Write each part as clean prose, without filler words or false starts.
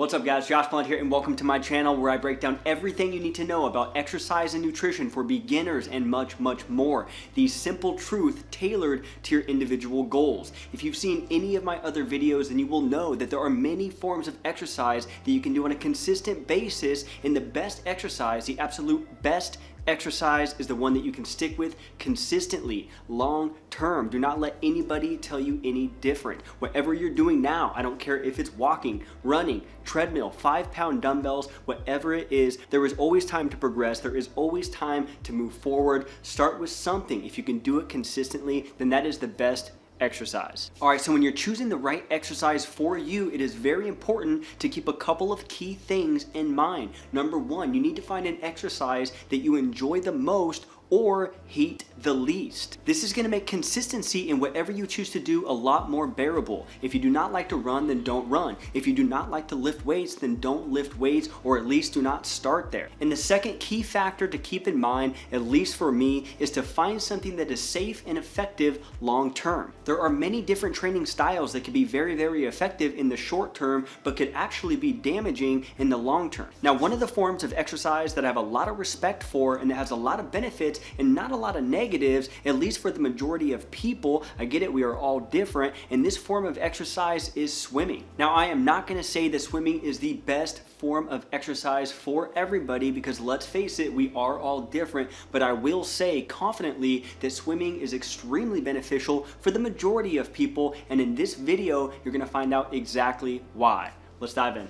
What's up guys, Josh Blunt here and welcome to my channel where I break down everything you need to know about exercise and nutrition for beginners and much more. These simple truths tailored to your individual goals. If you've seen any of my other videos, then you will know that there are many forms of exercise that you can do on a consistent basis, and the best exercise, the absolute best exercise, is the one that you can stick with consistently, long term. Do not let anybody tell you any different. Whatever you're doing now, I don't care if it's walking, running, treadmill, 5-pound dumbbells, whatever it is, there is always time to progress. There is always time to move forward. Start with something. If you can do it consistently, then that is the best exercise. All right, so when you're choosing the right exercise for you, it is very important to keep a couple of key things in mind. Number one, you need to find an exercise that you enjoy the most or hate the least. This is gonna make consistency in whatever you choose to do a lot more bearable. If you do not like to run, then don't run. If you do not like to lift weights, then don't lift weights, or at least do not start there. And the second key factor to keep in mind, at least for me, is to find something that is safe and effective long term. There are many different training styles that can be very effective in the short term, but could actually be damaging in the long term. Now, one of the forms of exercise that I have a lot of respect for and that has a lot of benefits and not a lot of negatives, at least for the majority of people. I get it, we are all different, and this form of exercise is swimming. Now, I am not gonna say that swimming is the best form of exercise for everybody, because let's face it, we are all different, but I will say confidently that swimming is extremely beneficial for the majority of people, and in this video, you're gonna find out exactly why. Let's dive in.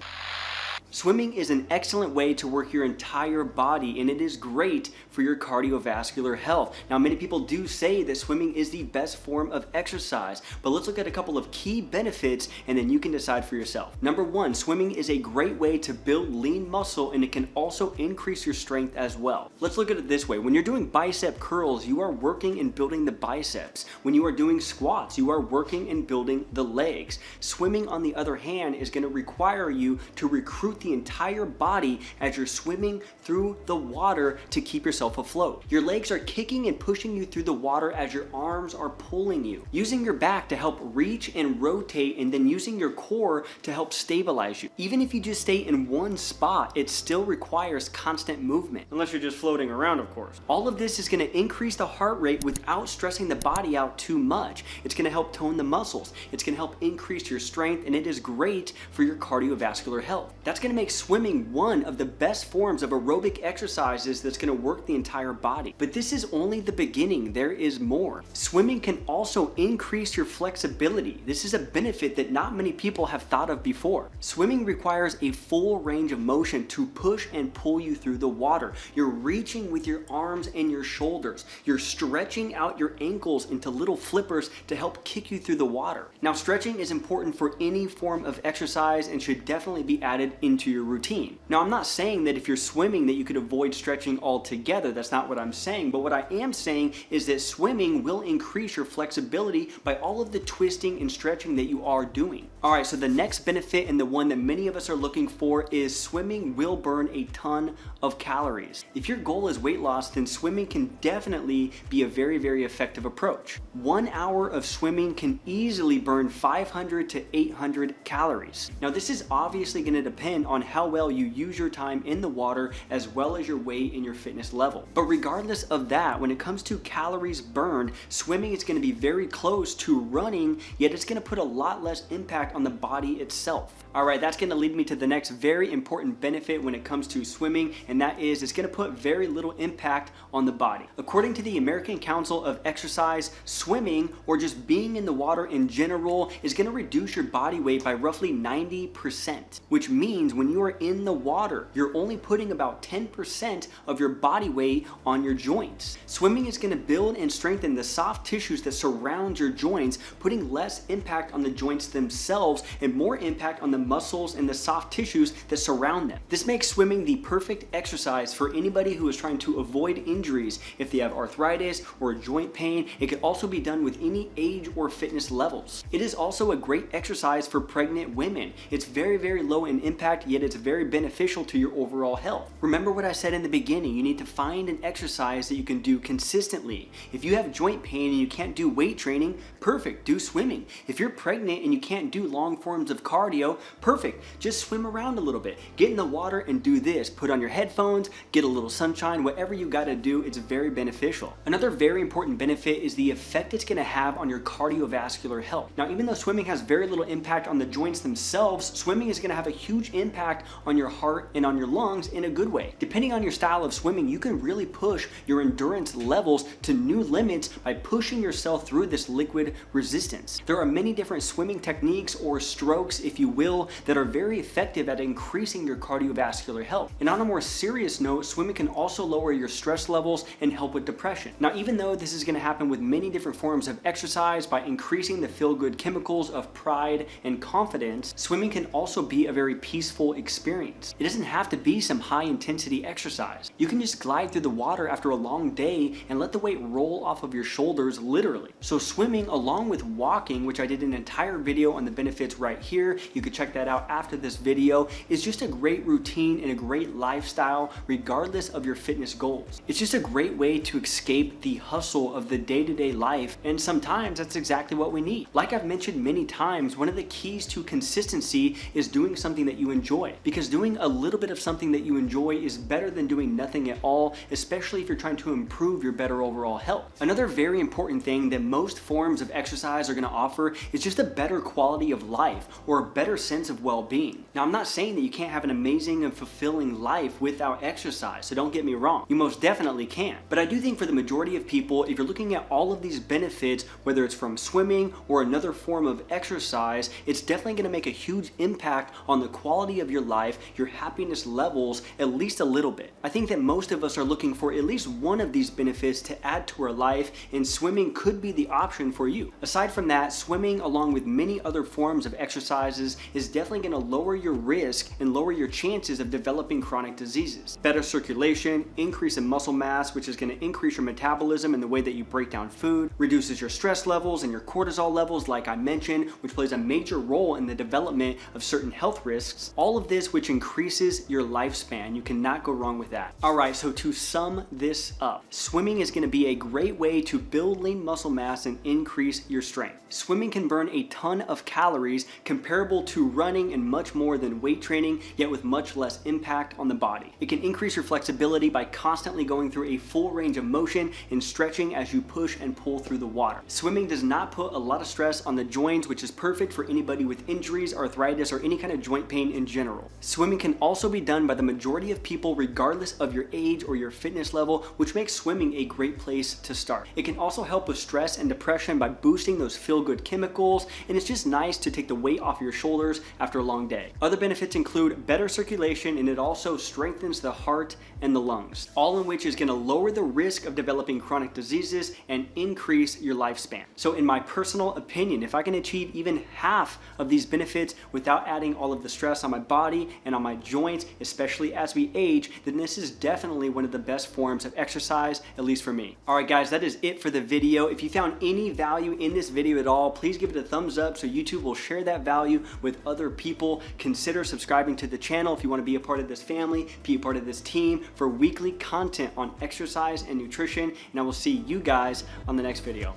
Swimming is an excellent way to work your entire body, and it is great for your cardiovascular health. Now, many people do say that swimming is the best form of exercise, but let's look at a couple of key benefits and then you can decide for yourself. Number one, swimming is a great way to build lean muscle, and it can also increase your strength as well. Let's look at it this way. When you're doing bicep curls, you are working and building the biceps. When you are doing squats, you are working and building the legs. Swimming, on the other hand, is going to require you to recruit the entire body as you're swimming through the water to keep yourself afloat. Your legs are kicking and pushing you through the water as your arms are pulling you. Using your back to help reach and rotate, and then using your core to help stabilize you. Even if you just stay in one spot, it still requires constant movement. Unless you're just floating around, of course. All of this is going to increase the heart rate without stressing the body out too much. It's going to help tone the muscles. It's going to help increase your strength, and it is great for your cardiovascular health. That's going to make swimming one of the best forms of aerobic exercises that's going to work the entire body. But this is only the beginning. There is more. Swimming can also increase your flexibility. This is a benefit that not many people have thought of before. Swimming requires a full range of motion to push and pull you through the water. You're reaching with your arms and your shoulders. You're stretching out your ankles into little flippers to help kick you through the water. Now, stretching is important for any form of exercise and should definitely be added into your routine. Now, I'm not saying that if you're swimming that you could avoid stretching altogether. That's not what I'm saying. But what I am saying is that swimming will increase your flexibility by all of the twisting and stretching that you are doing. All right, so the next benefit, and the one that many of us are looking for, is swimming will burn a ton of calories. If your goal is weight loss, then swimming can definitely be a very effective approach. 1 hour of swimming can easily burn 500 to 800 calories. Now, this is obviously going to depend on how well you use your time in the water, as well as your weight and your fitness level. But regardless of that, when it comes to calories burned, swimming is going to be very close to running, yet it's going to put a lot less impact on the body itself. All right, that's going to lead me to the next very important benefit when it comes to swimming, and that is it's going to put very little impact on the body. According to the American Council of Exercise, swimming, or just being in the water in general, is going to reduce your body weight by roughly 90%, which means when you are in the water, you're only putting about 10% of your body weight on your joints. Swimming is going to build and strengthen the soft tissues that surround your joints, putting less impact on the joints themselves and more impact on the muscles and the soft tissues that surround them. This makes swimming the perfect exercise for anybody who is trying to avoid injuries. If they have arthritis or joint pain, it can also be done with any age or fitness levels. It is also a great exercise for pregnant women. It's very low in impact, yet it's very beneficial to your overall health. Remember what I said in the beginning, you need to find an exercise that you can do consistently. If you have joint pain and you can't do weight training, perfect, do swimming. If you're pregnant and you can't do long forms of cardio, perfect, just swim around a little bit. Get in the water and do this. Put on your headphones, get a little sunshine, whatever you gotta do, it's very beneficial. Another very important benefit is the effect it's gonna have on your cardiovascular health. Now, even though swimming has very little impact on the joints themselves, swimming is gonna have a huge impact on your heart and on your lungs in a good way. Depending on your style of swimming, you can really push your endurance levels to new limits by pushing yourself through this liquid resistance. There are many different swimming techniques or strokes, if you will, that are very effective at increasing your cardiovascular health. And on a more serious note, swimming can also lower your stress levels and help with depression. Now, even though this is going to happen with many different forms of exercise by increasing the feel-good chemicals of pride and confidence, swimming can also be a very peaceful experience. It doesn't have to be some high-intensity exercise. You can just glide through the water after a long day and let the weight roll off of your shoulders literally. So swimming, along with walking, which I did an entire video on the benefits right here, you could check that out after this video, is just a great routine and a great lifestyle regardless of your fitness goals. It's just a great way to escape the hustle of the day-to-day life, and sometimes that's exactly what we need. Like I've mentioned many times, one of the keys to consistency is doing something that you enjoy, because doing a little bit of something that you enjoy is better than doing nothing at all, especially if you're trying to improve your better overall health. Another very important thing that most forms of exercise are going to offer is just a better quality of life or a better sense of well-being. Now, I'm not saying that you can't have an amazing and fulfilling life without exercise, so don't get me wrong. You most definitely can. But I do think for the majority of people, if you're looking at all of these benefits, whether it's from swimming or another form of exercise, it's definitely going to make a huge impact on the quality of your life, your happiness levels, at least a little bit. I think that most of us are looking for at least one of these benefits to add to our life, and swimming could be the option for you. Aside from that, swimming, along with many other forms of exercises, is definitely going to lower your risk and lower your chances of developing chronic diseases. Better circulation, increase in muscle mass, which is going to increase your metabolism and the way that you break down food, reduces your stress levels and your cortisol levels, like I mentioned, which plays a major role in the development of certain health risks. All of this which increases your lifespan. You cannot go wrong with that. All right, so to sum this up, swimming is going to be a great way to build lean muscle mass and increase your strength. Swimming can burn a ton of calories comparable to running and much more than weight training, yet with much less impact on the body. It can increase your flexibility by constantly going through a full range of motion and stretching as you push and pull through the water. Swimming does not put a lot of stress on the joints, which is perfect for anybody with injuries, arthritis, or any kind of joint pain in general. Swimming can also be done by the majority of people regardless of your age or your fitness level, which makes swimming a great place to start. It can also help with stress and depression by boosting those feel-good chemicals, and it's just nice to take the weight off your shoulders after a long day. Other benefits include better circulation, and it also strengthens the heart and the lungs, all in which is going to lower the risk of developing chronic diseases and increase your lifespan. So in my personal opinion, if I can achieve even half of these benefits without adding all of the stress on my body and on my joints, especially as we age, then this is definitely one of the best forms of exercise, at least for me. All right, guys, that is it for the video. If you found any value in this video at all, please give it a thumbs up so YouTube will share that value with other people. Consider subscribing to the channel if you want to be a part of this family, be a part of this team for weekly content on exercise and nutrition, and I will see you guys on the next video.